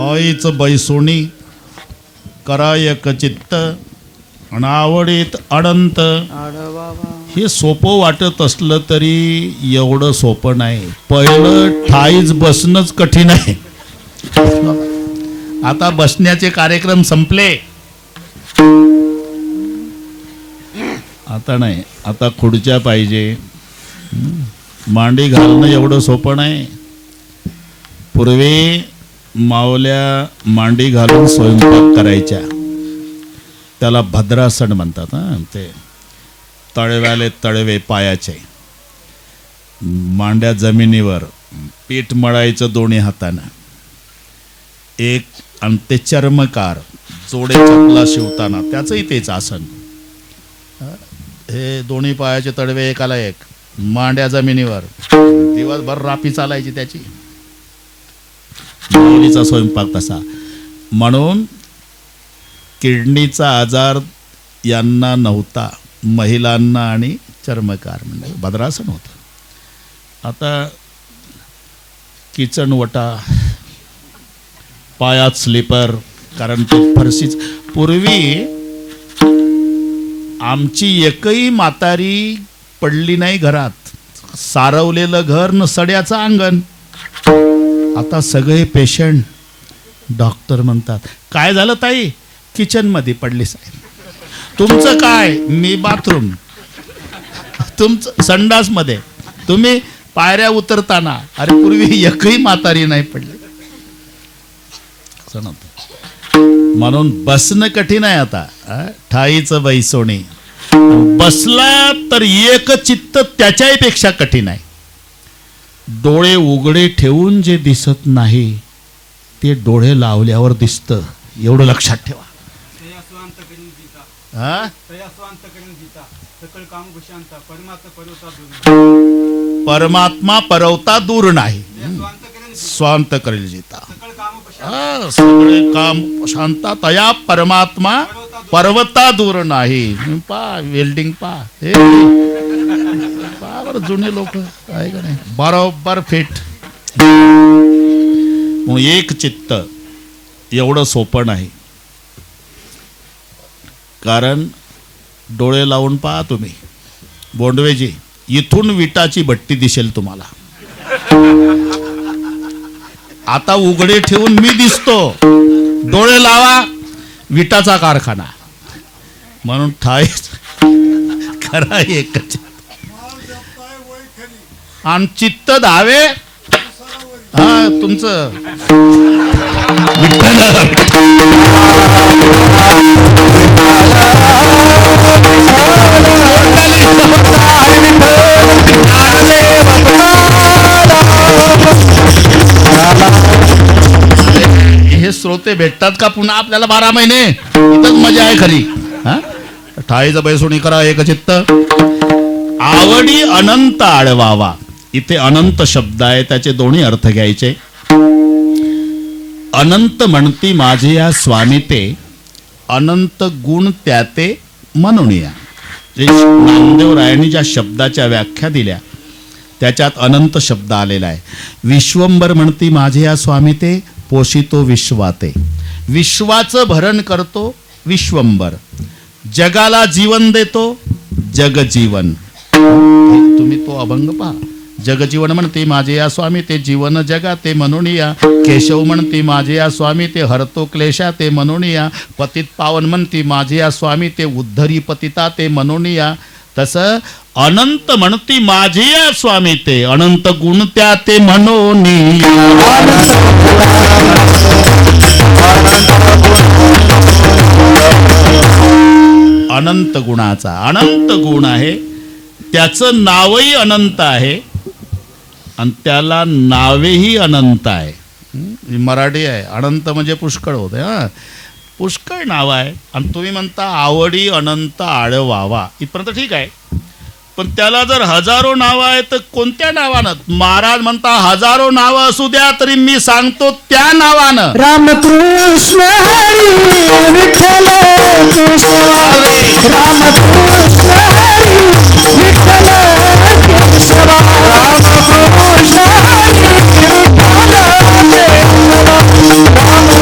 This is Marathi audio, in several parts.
ठाईच बैसोणी करायक चित्त अनावडीत अनंत. हे सोपं वाटत असलं तरी एवढं सोपं नाही. पहिलं ठाईच बसणंच कठीण आहे. आता बसण्याचे कार्यक्रम संपले. आता नाही, आता खुर्च्या पाहिजे. मांडी घालणं एवढं सोपं नाही. पूर्वी मावल्या मांडी घालून स्वयंपाक करायच्या, त्याला भद्रासन म्हणतात. ते तळव्याले तळवे पायाचे, मांड्या जमिनीवर, पीठ मळायचं दोन्ही हातानं. एक आणि ते चर्मकार जोडे चपला शिवताना त्याचंही तेच आसन. हे दोन्ही पायाचे तळवे एकाला एक, मांड्या जमिनीवर, दिवसभर रापी चालायची त्याची. माऊलीचा स्वयंपाक तसा. म्हणून किडनीचा आजार यांना नव्हता, महिलांना आणि चर्मकार म्हणजे भद्रासन होतं. आता किचन वटा, पायात स्लीपर, कारण ते फरशीच. पूर्वी आमची एकही म्हातारी पडली नाही घरात. सारवलेलं घर न सड्याचं अंगण. आता सगळे पेशंट डॉक्टर म्हणतात, काय झालं ताई? किचनमध्ये पडली साहेब. तुमचं काय? मी बाथरूम. तुमचं संडासमध्ये. तुम्ही पायऱ्या उतरताना. अरे पूर्वी एकही म्हातारी नाही पडली. म्हणून बसणं कठीण आहे आता. ठाईचं बैसोणी. बसला तर एक चित्त त्याच्याही पेक्षा कठीण आहे. डोळे उघडे ठेवून जे दिसत नाही ते डोळे लावल्यावर दिसतं, एवढं लक्षात ठेवा. परमात्मा परवता दूर नाही, स्वांत करेल जिता. सगळे काम शांता तया परमात्मा पर्वता दूर नाही. पा वेल्डिंग पा, हे जुने लोक आहे का नाही, बरोबर फिट. मग एक चित्त एवढं सोपं नाही. कारण डोळे लावून पहा तुम्ही, बोंडवेजी, इथून विटाची भट्टी दिसेल तुम्हाला. आता उघडे ठेवून मी दिसतो, डोळे लावा, विटाचा कारखाना. म्हणून ठाई खरा एकच. आणि चित्त धावे तुमचं हे श्रोते भेटतात का पुन्हा आपल्याला 12 महिने? इथंच मजा आहे खरी. ठाईचं बैसोणी करा एक चित्त. आवडी अनंत आळवावा. इथे अनंत शब्द आहे, त्याचे दोन्ही अर्थ घ्यायचे. अनंत म्हणती माझे या स्वामी ते, अनंत गुण त्याते म्हणून या. जे नामदेवरायांनी ज्या शब्दाच्या व्याख्या दिल्या त्याच्यात अनंत शब्द आलेला आहे. विश्वंभर म्हणती माझे या स्वामी ते, पोषितो विश्वाते. विश्वाचं भरण करतो विश्वंभर. जगाला जीवन देतो जगजीवन. तुम्ही तो अभंग पहा. जगजीवन म्हणते माझे या स्वामी ते, जीवन जगा ते म्हणून या. केशव म्हणते माझे या स्वामी ते, हरतो क्लेशा ते म्हणून या. पतित पावन म्हणते माझे या स्वामी ते, उद्धरी पतिता ते म्हणून या. तसं अनंत म्हणती माझे या स्वामी ते, अनंत गुण त्या ते म्हणून अनंत गुणाचा. अनंत गुण आहे, त्याचं नावही अनंत आहे आणि त्याला नावेही अनंत आहे. मराठी आहे. अनंत म्हणजे पुष्कळ होते. पुष्कळ नाव आहे. आणि तुम्ही म्हणता आवडी अनंत आळवावा, इथपर्यंत ठीक आहे. पण त्याला जर हजारो नावं आहेत तर कोणत्या नावानं? महाराज म्हणता हजारो नावं असू द्या तरी मी सांगतो त्या नावानं. रामकृष्ण हरी विठ्ठल केशव, रामकृष्ण हरी विठ्ठल केशव, रामकृष्ण हरी विठ्ठल केशव,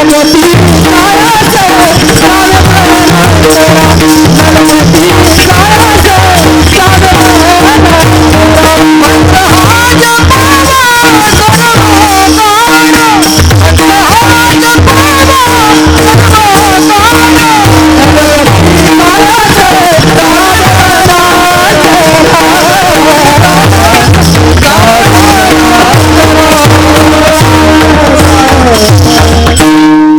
गणपती काळाचे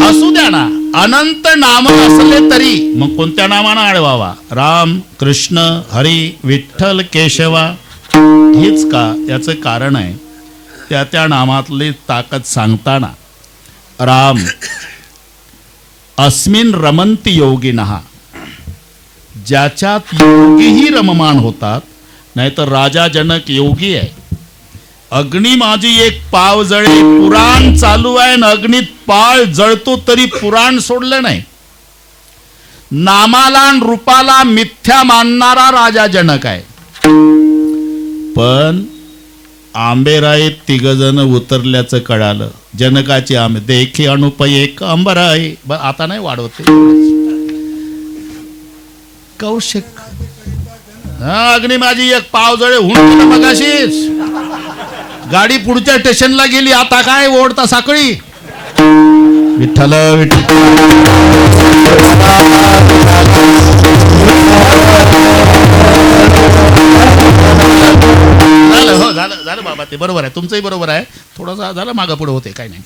असू द्या ना, अनंत नाम असले तरी मग कोणत्या नामानं आडवावा? राम, कृष्ण, हरी, विठ्ठल, केशवा, हेच का? याचं कारण आहे त्या त्या नामातली ताकद सांगताना. राम अस्मिन रमंती योगिनः, ज्याच्यात योगीही रममान होतात. नाहीतर राजा जनक योगी आहे. अग्नी माझी एक पाव जळे, पुराण चालू आहे न अग्नीत पाळ जळतो तरी पुराण सोडलं नाही. नामाला आणि रूपाला मिथ्या मानणारा राजा जनक आहे. पण आंबेराईत तिघजण उतरल्याचं कळालं. जनकाची आंबे देखी अनुपय एक अंबराई. आता नाही वाढवते. कौशिक, अग्नी माझी एक पाव जळे हुंड मगाशीच. गाडी पुढच्या स्टेशनला गेली, आता काय ओढता साखळी. विठ्ठल विठ्ठल झालं, हो झालं झालं बाबा, ते बरोबर आहे, तुमचंही बरोबर आहे. थोडंसं झालं मागं पुढे होते, काय नाही.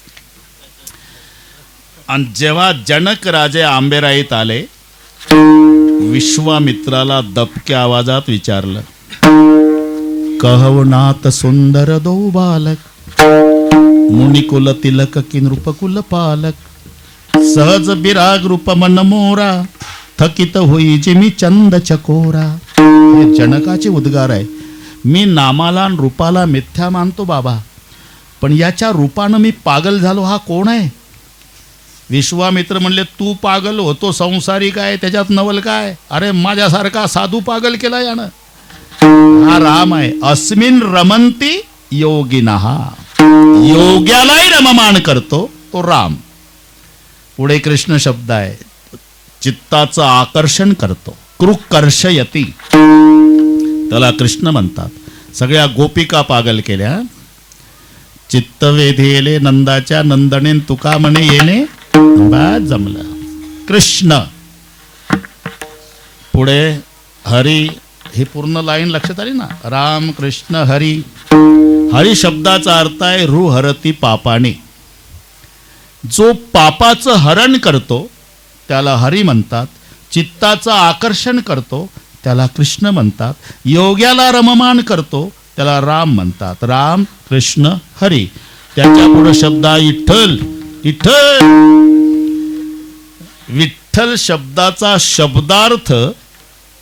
आणि जेव्हा जनक राजे आंबेराईत आले, विश्वामित्राला दबक्या आवाजात विचारलं, कहवनाथ सुंदर दो बालक, मुनिकुल तिलक की नृपकुल पालक, सहज बिराग रूप मन मोरा, थकित होई जे मी चंद चकोरा. हे जनकाचे उद्गार आहे. मी नामाला आणि रूपाला मिथ्या मानतो बाबा, पण याच्या रूपानं मी पागल झालो. हा कोण आहे? विश्वामित्र म्हणले, तू पागल होतो, संसारिक आहे, त्याच्यात नवल काय? अरे माझ्यासारखा साधू पागल केला यानं. हा राम आहे. अस्मिन रमंती योगिनः, योग्यालाही रममान करतो तो राम. पुढे कृष्ण शब्द आहे, चित्ताचं आकर्षण करतो. कृकर्षयती, त्याला कृष्ण म्हणतात. सगळ्या गोपिका पागल केल्या. चित्त वेधेले नंदाच्या, नंदनेन तुका म्हणे येणे, बा जमलं. कृष्ण. पुढे हरी, हे पूर्ण लाईन लक्षात आली ना? राम कृष्ण हरी. हरी शब्दाचा अर्थ आहे रू हरती पापाने. जो पापाचं हरण करतो त्याला हरी म्हणतात. चित्ताचं आकर्षण करतो त्याला कृष्ण म्हणतात. योग्याला रममान करतो त्याला राम म्हणतात. राम कृष्ण हरी. त्याच्या पुढे शब्द विठ्ठल. विठ्ठल, विठ्ठल शब्दाचा शब्दार्थ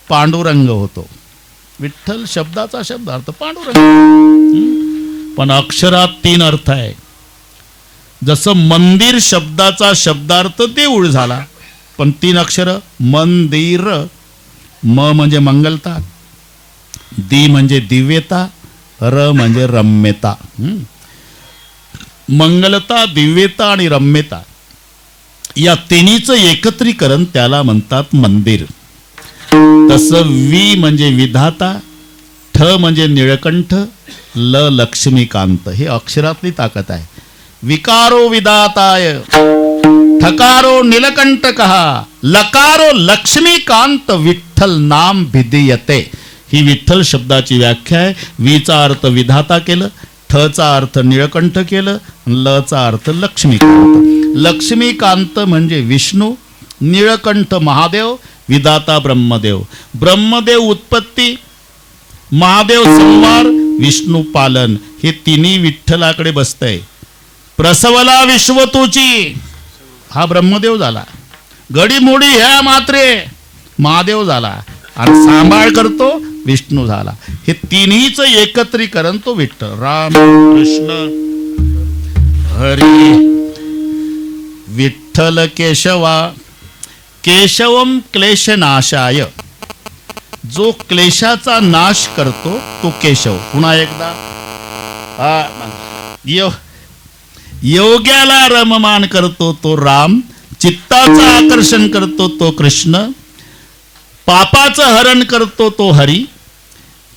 पांडुरंग होतो. विठ्ठल शब्दाचा शब्दार्थ पांडुरंग. पण अक्षरात 3 अर्थ आहे. जसं मंदिर शब्दाचा शब्दार्थ देऊळ झाला, पण 3 अक्षर. मंदिर. म म्हणजे मंगलता, दी म्हणजे दिव्यता, र म्हणजे रम्यता. मंगलता, दिव्यता आणि रम्यता या तिन्हीचं एकत्रीकरण त्याला म्हणतात मंदिर. तसं वी म्हणजे विधाता, ठ म्हणजे निळकंठ, ल लक्ष्मीकांत. हे अक्षरातली ताकद आहे. विकारो विधाताय, ठकारो नीलकंठकः, लकारो लक्ष्मीकांत, विठ्ठल नाम भिदीयते. ही विठ्ठल शब्दाची व्याख्या आहे. वीचा अर्थ विधाता केलं, ठचा अर्थ निळकंठ केलं, लचा अर्थ लक्ष्मीकांत. लक्ष्मीकांत म्हणजे विष्णू, निळकंठ महादेव, विधाता ब्रह्मदेव. ब्रह्मदेव उत्पत्ती, महादेव संहार, विष्णू पालन. हे तिन्ही विठ्ठलाकडे बसतंय. प्रसवला विश्व तुची, हा ब्रह्मदेव झाला. घडीमोडी ह्या मात्रे महादेव झाला. आणि सांभाळ करतो विष्णू झाला. हे तिन्हीच एकत्रीकरण तो विठ्ठल. राम कृष्ण हरी. विठ्ठल केशवा. केशवम क्लेशनाशाय, जो क्लेशाचा नाश करतो तो केशव. पुन्हा एकदा योग्याला रममान करतो तो राम, चित्ताचं आकर्षण करतो तो कृष्ण, पापाचं हरण करतो तो हरी,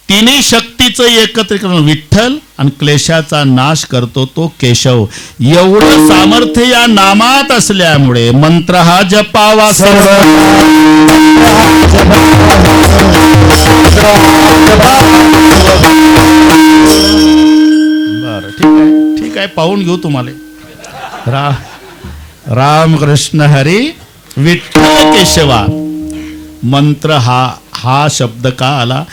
तिन्ही शक्तीचं एकत्रीकरण विठ्ठल आणि क्लेशाचा नाश करतो तो केशव. एवढं सामर्थ्य या नामात असल्यामुळे मंत्र हा जपावा सर्व. बर ठीक आहे पाहून घेऊ तुम्हाला. राम कृष्ण हरी विठ्ठल केशवा. मंत्र हा शब्द का आला?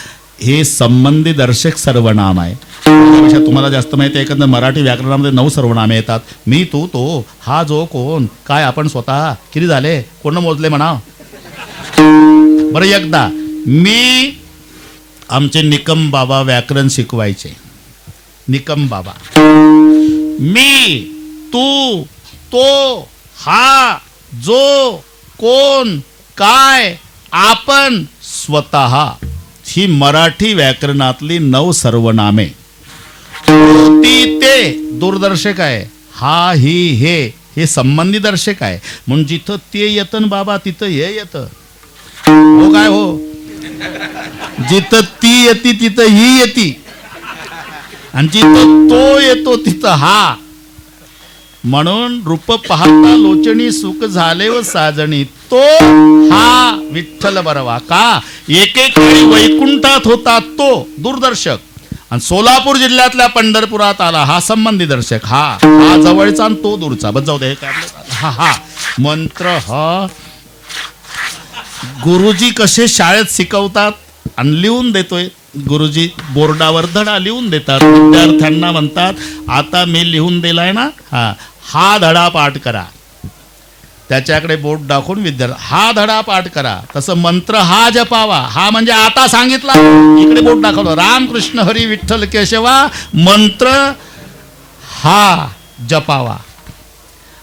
हे संबंधी दर्शक सर्वनाम आहे. त्यापेक्षा तुम्हाला जास्त माहिती आहे, एकंदर मराठी व्याकरणामध्ये 9 सर्वनामे येतात. मी, तू, तो, हा, जो, कोण, काय, आपण, स्वतः. किती झाले? कोण मोजले म्हणा बरं एकदा. मी, आमचे निकम बाबा व्याकरण शिकवायचे. निकम बाबा. मी, तू, तो, हा, जो, कोण, काय, आपण, स्वतः ही मराठी व्याकरणातली 9 सर्वनामे. ती ते दूरदर्शक आहे. हा ही हे संबंधी दर्शक आहे. म्हणून जिथं ते येतं ना बाबा तिथं हे येतं. हो काय हो? जिथं ती येते तिथं ही येते, आणि जिथं तो येतो तिथं हा. म्हणून रूप पाहता लोचणी सुख झाले व साजणी, तो हा विठ्ठल बरवा. का? एकेकाळी वैकुंठात होता तो दूरदर्शक, आणि सोलापूर जिल्ह्यातल्या पंढरपुरात आला हा संबंधी दर्शक. हा जवळचा आणि तो दूरचा. बस जाऊ दे. हा मंत्र हा गुरुजी कसे शाळेत शिकवतात आणि लिहून देतोय. गुरुजी बोर्डावर धडा लिहून देतात. विद्यार्थ्यांना म्हणतात, आता मी लिहून दिलाय ना, हा धडा पाठ करा. त्याच्याकडे बोट दाखवून विद्यार्थी हा धडा पाठ करा. तसं मंत्र हा जपावा. हा म्हणजे आता सांगितला, इकडे बोट दाखवलं. राम कृष्ण हरी विठ्ठल केशवा. मंत्र हा जपावा.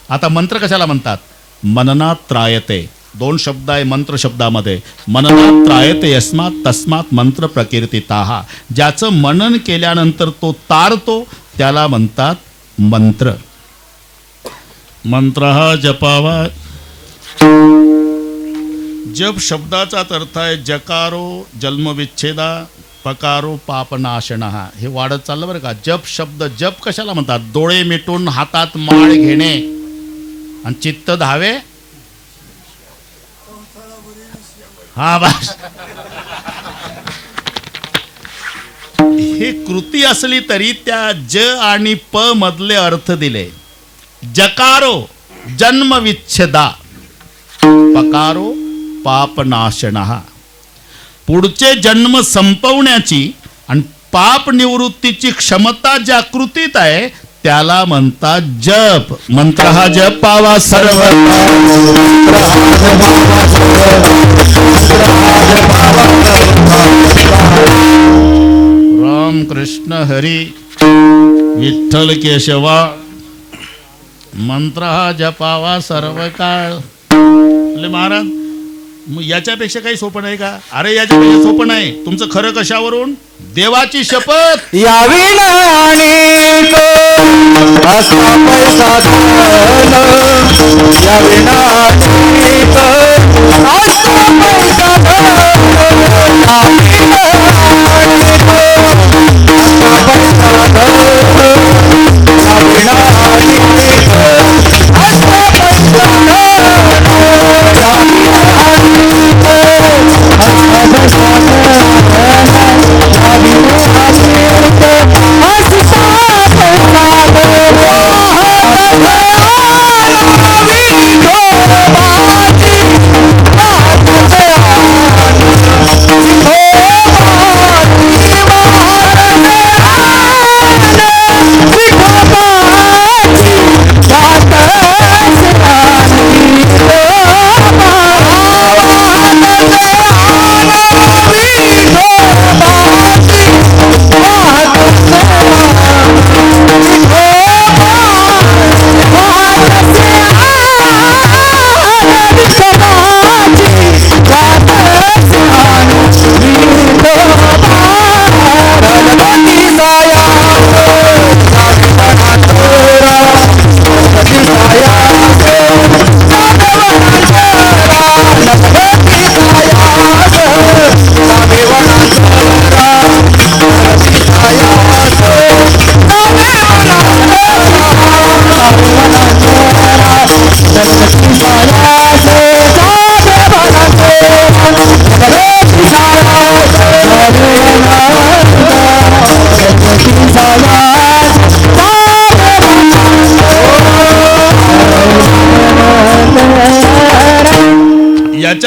आता मंत्र कशाला म्हणतात? मननात त्रायते. 2 शब्द आहे मंत्र शब्दामध्ये. मननात त्रायते यस्मात तस्मात मंत्र प्रकीर्तिताः. ज्याचं मनन केल्यानंतर तो तारतो त्याला म्हणतात मंत्र. मंत्र हा जपावा. जप शब्दाचा अर्थ आहे जकारो जन्मविच्छेदा, पकारो पापनाशनः. हे वाढत चाललं बरं का. जप शब्द. जप कशाला म्हणतात? डोळे मिटून हातात माळ घेणे आणि चित्त धावे. हा बस. हे कृती असली तरी त्या ज आणि प मधले अर्थ दिले. जकारो जन्मविच्छेदा, पकारो पापनाशनः. पुढचे जन्म संपवण्याची आणि पाप निवृत्तीची क्षमता ज्या कृतीत आहे त्याला म्हणतात जप. मंत्र हा जपावा सर्व. राम कृष्ण हरी विठ्ठल केशवा. मंत्र हा जपावा सर्व काळ. महाराज मग याच्यापेक्षा काही सोपं नाही का? अरे याच्यापेक्षा सोपं नाही. तुमचं खरं कशावरून? देवाची शपथ. यावी नाणीक असा पैसा धन, यावी नाणीक असा पैसा धन, यावी नाणीक असा पैसा धन, यावी नाणीक असा पैसा धन,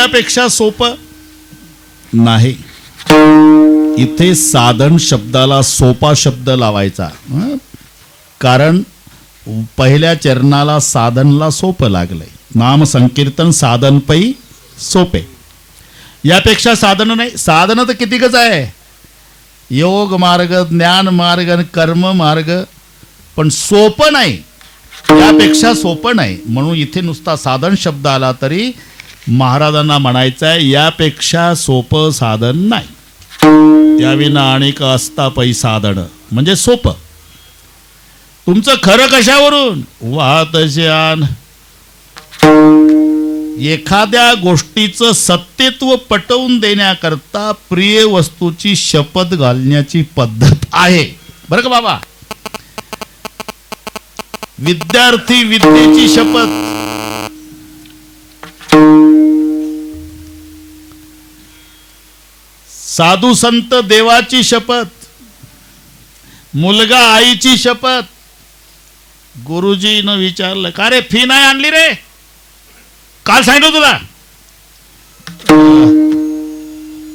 याच्यापेक्षा सोपं नाही. इथे साधन शब्दाला सोपा शब्द लावायचा, कारण पहिल्या चरणाला साधनला सोपं लागलंय. नाम संकीर्तन साधन पै सोपे. यापेक्षा साधन नाही. साधन तर कितीकच आहे, योग मार्ग, ज्ञान मार्ग आणि कर्म मार्ग, पण सोपं नाही. यापेक्षा सोपं नाही. म्हणून इथे नुसता साधन शब्द आला तरी महाराजांना म्हणायचं आहे यापेक्षा सोपं साधन नाही. त्याविना अनेक असता पै साधन म्हणजे सोपं. तुमचं खरं कशावरून? वाहत ज्ञान. एखाद्या गोष्टीचं सत्यत्व पटवून देण्याकरता प्रिय वस्तूची शपथ घालण्याची पद्धत आहे बरं का बाबा. विद्यार्थी विद्येची शपथ, साधू संत देवाची शपथ, मुलगा आईची शपथ. गुरुजीनं विचारलं, का रे फी नाही आणली रे? काल सांगितलं तुला.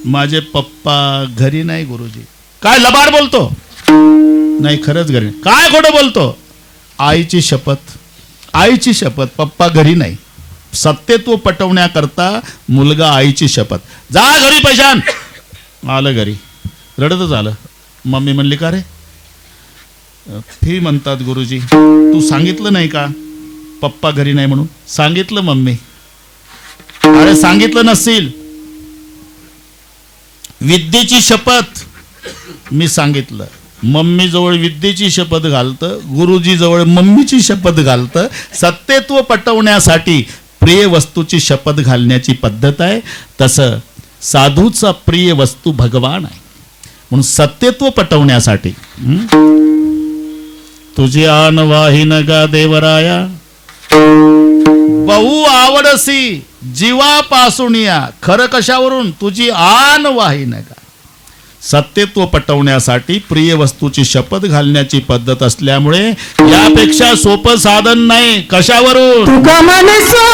माझे पप्पा घरी नाही गुरुजी. काय लबाड बोलतो? नाही खरंच घरी. काय खोटं बोलतो? आईची शपथ, आईची शपथ, पप्पा घरी नाही. सत्यत्व पटवण्याकरता मुलगा आईची शपथ. जा घरी पैशान. आलं घरी, रडतच आलं. मम्मी म्हणली, का रे? फी म्हणतात गुरुजी. तू सांगितलं नाही का पप्पा घरी नाही म्हणून? सांगितलं मम्मी. अरे सांगितलं नसेल. विद्येची शपथ मी सांगितलं. मम्मी जवळ विद्येची शपथ घालतं, गुरुजी जवळ मम्मीची शपथ घालतं. सत्यत्व पटवण्यासाठी प्रिय वस्तूची शपथ घालण्याची पद्धत आहे. तसं साधूचा प्रिय वस्तू भगवान आहे. म्हणून सत्यत्व पटवण्यासाठी तुझी आन वाहिन गा देवराया, बहु आवडसी जीवापासून या. खरं कशावरून? तुझी आन वाहिन गा. सत्यत्व पटवण्यासाठी प्रिय वस्तूची शपथ घालण्याची पद्धत असल्यामुळे यापेक्षा सोपं साधन नाही. कशावरून? तुका मनसो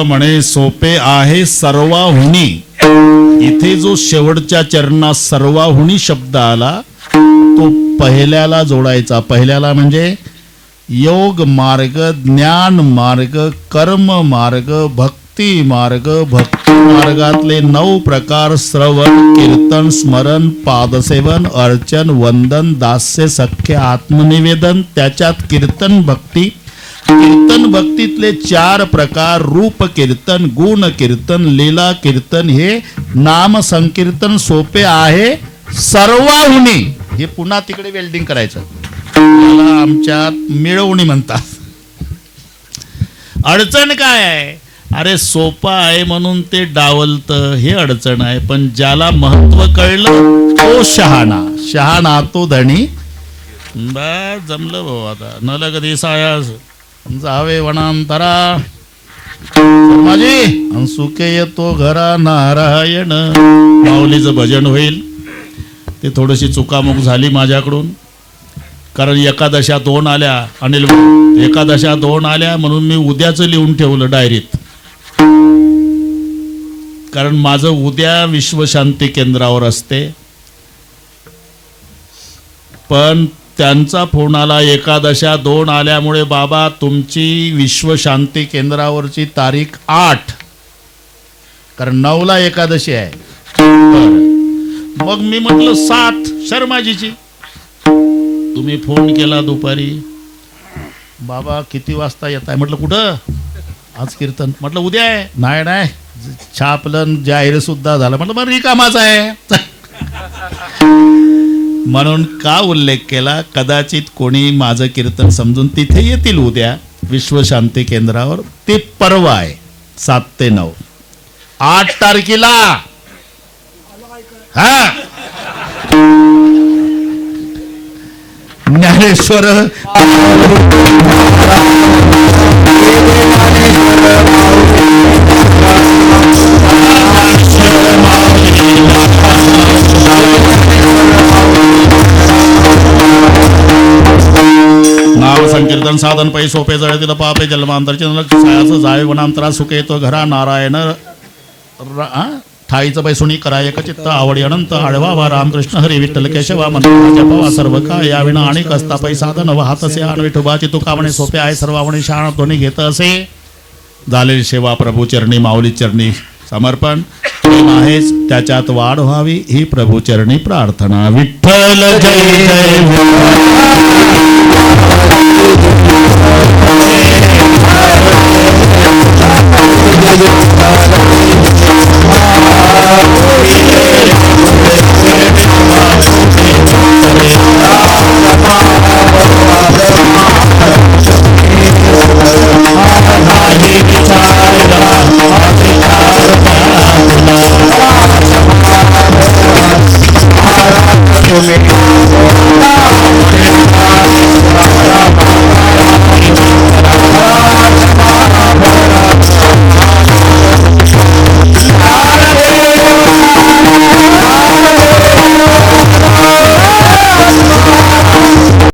म्हणे सोपे आहे सर्वाहुनी. इथे जो शेवटच्या चरणात सर्वाहुनी शब्द आला तो पहिल्याला जोडायचा. पहिल्याला म्हणजे योग मार्ग, ज्ञान मार्ग, कर्म मार्ग, भक्ती मार्ग. भक्ती मार्गातले 9 प्रकार: श्रवण, कीर्तन, स्मरण, पादसेवन, अर्चन, वंदन, दास्य, सख्य, आत्मनिवेदन. त्याच्यात कीर्तन भक्ती. कीर्तन भक्तीतले 4 प्रकार: रूप कीर्तन, गुण कीर्तन, लीला कीर्तन. हे नाम संकीर्तन सोपे आहे सर्वाहुनी. हे पुन्हा तिकडे वेल्डिंग करायचं. याला आमच्यात मिळवणी म्हणतात. अडचण काय आहे? अरे सोपं आहे म्हणून ते डावलतं, हे अडचण आहे. पण ज्याला महत्व कळलं तो शहाणा. शहाणा तो धनी. बस जमलं भाऊ. आता न लगदी सायास जावे वनांतरा माझी सुखे येतो घरा नारायण. माऊलीचं भजन होईल. ते थोडीशी चुकामुक झाली माझ्याकडून, कारण एकादशा 2 आल्या. अनिल एकादशा 2 आल्या म्हणून मी उद्याच लिहून ठेवलं डायरीत. कारण माझं उद्या विश्वशांती केंद्रावर असते. पण त्यांचा फोन आला, एकादशा 2 आल्यामुळे बाबा तुमची विश्वशांती केंद्रावरची तारीख 8, कारण 9ला एकादशी आहे. बरं. मग मी म्हटलं 7 शर्माजीची. तुम्ही फोन केला दुपारी, बाबा किती वाजता येत आहे? म्हटलं कुठं? आज कीर्तन. म्हटलं उद्या आहे. नाही छापलं, जाहीर सुद्धा झालं. म्हटलं मग रिकामाच आहे. म्हणून का उल्लेख केला? कदाचित कोणी माझं कीर्तन समजून तिथे येतील उद्या विश्वशांती केंद्रावर. ते परवा आहे 7 ते 9. 8 तारखेला हा ज्ञानेश्वर नाव संकीर्तन साधन पै सोपे जळतील पापे जन्मांतरचे छायाचं जावे वनांतरा सुखे तो घरा नारायण ठाईचं बैसुणी करा एकचित्त आवडी अनंत आळवा रामकृष्ण हरी विठ्ठल केशवा मंत्र जपवा सर्व का या विना आणि कसता पै साधन वाहतसे आण विठोबाची तुकावणे सोपे आहे सर्वावणे शाण दोन्ही घेत असे. झालेली सेवा प्रभू चरणी माऊली चरणी समर्पण. प्रेम आहेच त्याच्यात वाढ व्हावी ही प्रभू चरणी प्रार्थना. विठ्ठल जय जय